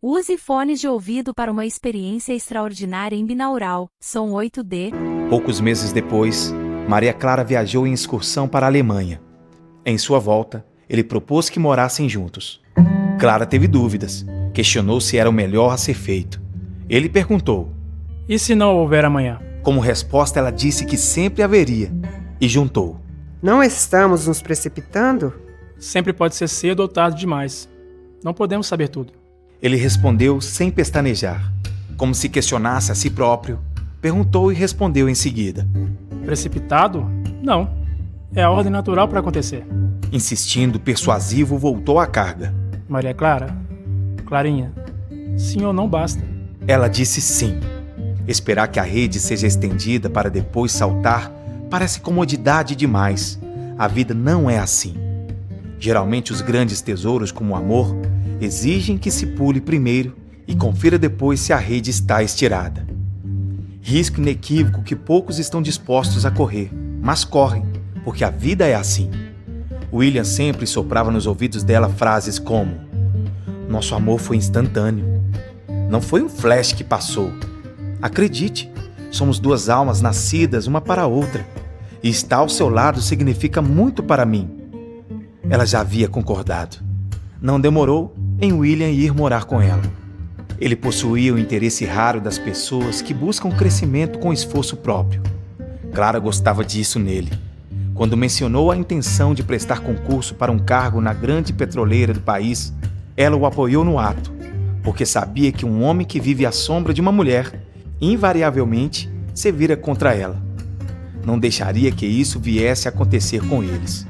Use fones de ouvido para uma experiência extraordinária em binaural, som 8D. Poucos meses depois, Maria Clara viajou em excursão para a Alemanha. Em sua volta, ele propôs que morassem juntos. Clara teve dúvidas, questionou se era o melhor a ser feito. Ele perguntou: E se não houver amanhã? Como resposta, ela disse que sempre haveria, e juntou: Não estamos nos precipitando? Sempre pode ser cedo ou tarde demais. Não podemos saber tudo. Ele respondeu sem pestanejar, como se questionasse a si próprio. Perguntou e respondeu em seguida: Precipitado? Não. É a ordem natural para acontecer. Insistindo, persuasivo, voltou à carga. Maria Clara? Clarinha? Sim ou não basta. Ela disse sim. Esperar que a rede seja estendida para depois saltar parece comodidade demais. A vida não é assim. Geralmente os grandes tesouros, como o amor, exigem que se pule primeiro e confira depois se a rede está estirada. Risco inequívoco que poucos estão dispostos a correr, mas correm, porque a vida é assim. William sempre soprava nos ouvidos dela frases como: Nosso amor foi instantâneo. Não foi um flash que passou. Acredite, somos duas almas nascidas uma para a outra, e estar ao seu lado significa muito para mim. Ela já havia concordado. Não demorou em William ir morar com ela. Ele possuía o interesse raro das pessoas que buscam crescimento com esforço próprio. Clara gostava disso nele. Quando mencionou a intenção de prestar concurso para um cargo na grande petroleira do país, ela o apoiou no ato, porque sabia que um homem que vive à sombra de uma mulher, invariavelmente, se vira contra ela. Não deixaria que isso viesse a acontecer com eles.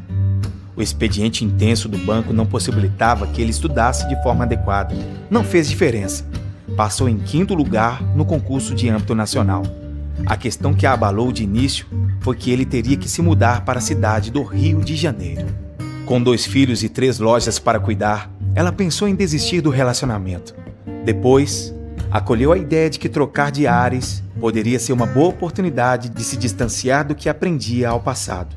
O expediente intenso do banco não possibilitava que ele estudasse de forma adequada. Não fez diferença. Passou em 5º lugar no concurso de âmbito nacional. A questão que a abalou de início foi que ele teria que se mudar para a cidade do Rio de Janeiro. Com 2 filhos e 3 lojas para cuidar, ela pensou em desistir do relacionamento. Depois, acolheu a ideia de que trocar de ares poderia ser uma boa oportunidade de se distanciar do que aprendia ao passado.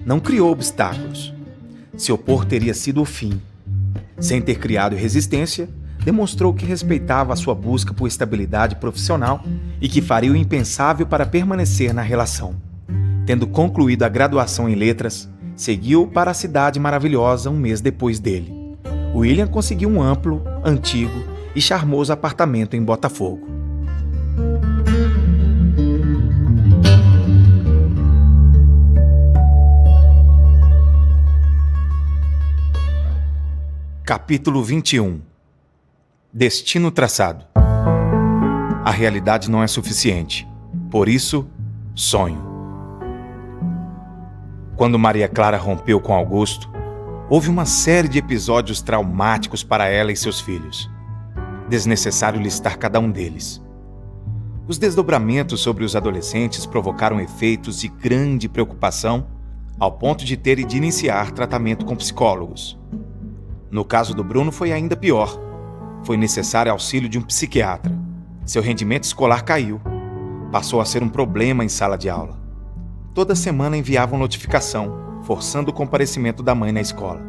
Não criou obstáculos. Se opor teria sido o fim. Sem ter criado resistência, demonstrou que respeitava a sua busca por estabilidade profissional e que faria o impensável para permanecer na relação. Tendo concluído a graduação em letras, seguiu para a cidade maravilhosa um mês depois dele. William conseguiu um amplo, antigo e charmoso apartamento em Botafogo. Capítulo 21. Destino traçado. A realidade não é suficiente. Por isso, sonho. Quando Maria Clara rompeu com Augusto, houve uma série de episódios traumáticos para ela e seus filhos. Desnecessário listar cada um deles. Os desdobramentos sobre os adolescentes provocaram efeitos de grande preocupação, ao ponto de terem de iniciar tratamento com psicólogos. No caso do Bruno foi ainda pior. Foi necessário auxílio de um psiquiatra. Seu rendimento escolar caiu. Passou a ser um problema em sala de aula. Toda semana enviavam notificação, forçando o comparecimento da mãe na escola.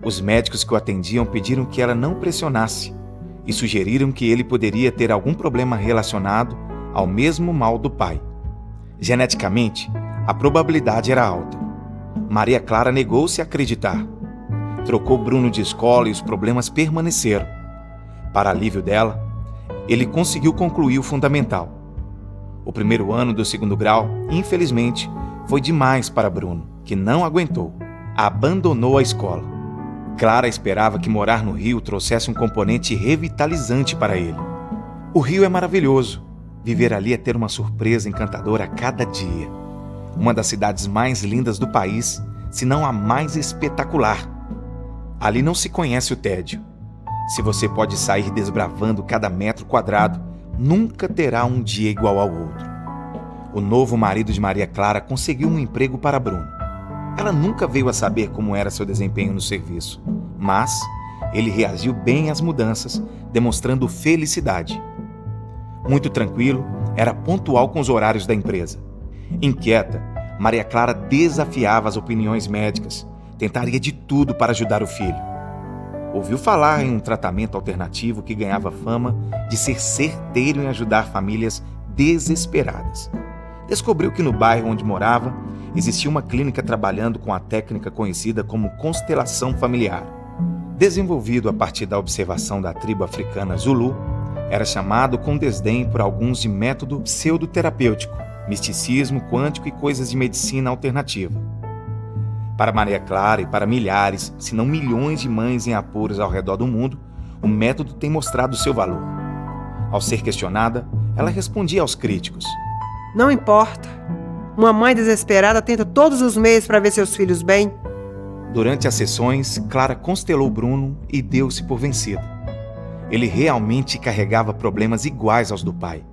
Os médicos que o atendiam pediram que ela não pressionasse e sugeriram que ele poderia ter algum problema relacionado ao mesmo mal do pai. Geneticamente, a probabilidade era alta. Maria Clara negou-se a acreditar. Trocou Bruno de escola e os problemas permaneceram. Para alívio dela, ele conseguiu concluir o fundamental. O primeiro ano do 2º grau, infelizmente, foi demais para Bruno, que não aguentou. Abandonou a escola. Clara esperava que morar no Rio trouxesse um componente revitalizante para ele. O Rio é maravilhoso. Viver ali é ter uma surpresa encantadora a cada dia. Uma das cidades mais lindas do país, se não a mais espetacular. Ali não se conhece o tédio. Se você pode sair desbravando cada metro quadrado, nunca terá um dia igual ao outro. O novo marido de Maria Clara conseguiu um emprego para Bruno. Ela nunca veio a saber como era seu desempenho no serviço, mas ele reagiu bem às mudanças, demonstrando felicidade. Muito tranquilo, era pontual com os horários da empresa. Inquieta, Maria Clara desafiava as opiniões médicas, tentaria de tudo para ajudar o filho. Ouviu falar em um tratamento alternativo que ganhava fama de ser certeiro em ajudar famílias desesperadas. Descobriu que no bairro onde morava existia uma clínica trabalhando com a técnica conhecida como constelação familiar. Desenvolvido a partir da observação da tribo africana Zulu, era chamado com desdém por alguns de método pseudoterapêutico, misticismo quântico e coisas de medicina alternativa. Para Maria Clara e para milhares, se não milhões de mães em apuros ao redor do mundo, o método tem mostrado seu valor. Ao ser questionada, ela respondia aos críticos: Não importa. Uma mãe desesperada tenta todos os meios para ver seus filhos bem. Durante as sessões, Clara constelou Bruno e deu-se por vencida. Ele realmente carregava problemas iguais aos do pai: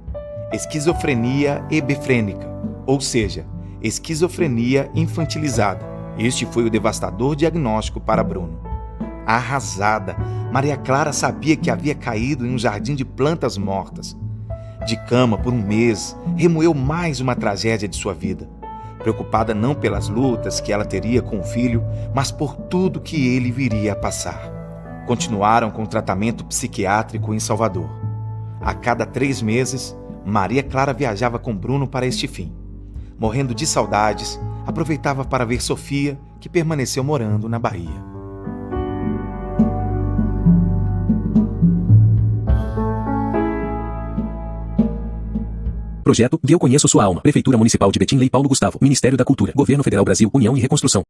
esquizofrenia hebefrênica, ou seja, esquizofrenia infantilizada. Este foi o devastador diagnóstico para Bruno. Arrasada, Maria Clara sabia que havia caído em um jardim de plantas mortas. De cama por um mês, remoeu mais uma tragédia de sua vida. Preocupada não pelas lutas que ela teria com o filho, mas por tudo que ele viria a passar. Continuaram com o tratamento psiquiátrico em Salvador. A cada 3 meses, Maria Clara viajava com Bruno para este fim. Morrendo de saudades, aproveitava para ver Sofia, que permaneceu morando na Bahia. Projeto Eu Conheço Sua Alma. Prefeitura Municipal de Betim, Lei Paulo Gustavo. Ministério da Cultura. Governo Federal Brasil. União e Reconstrução.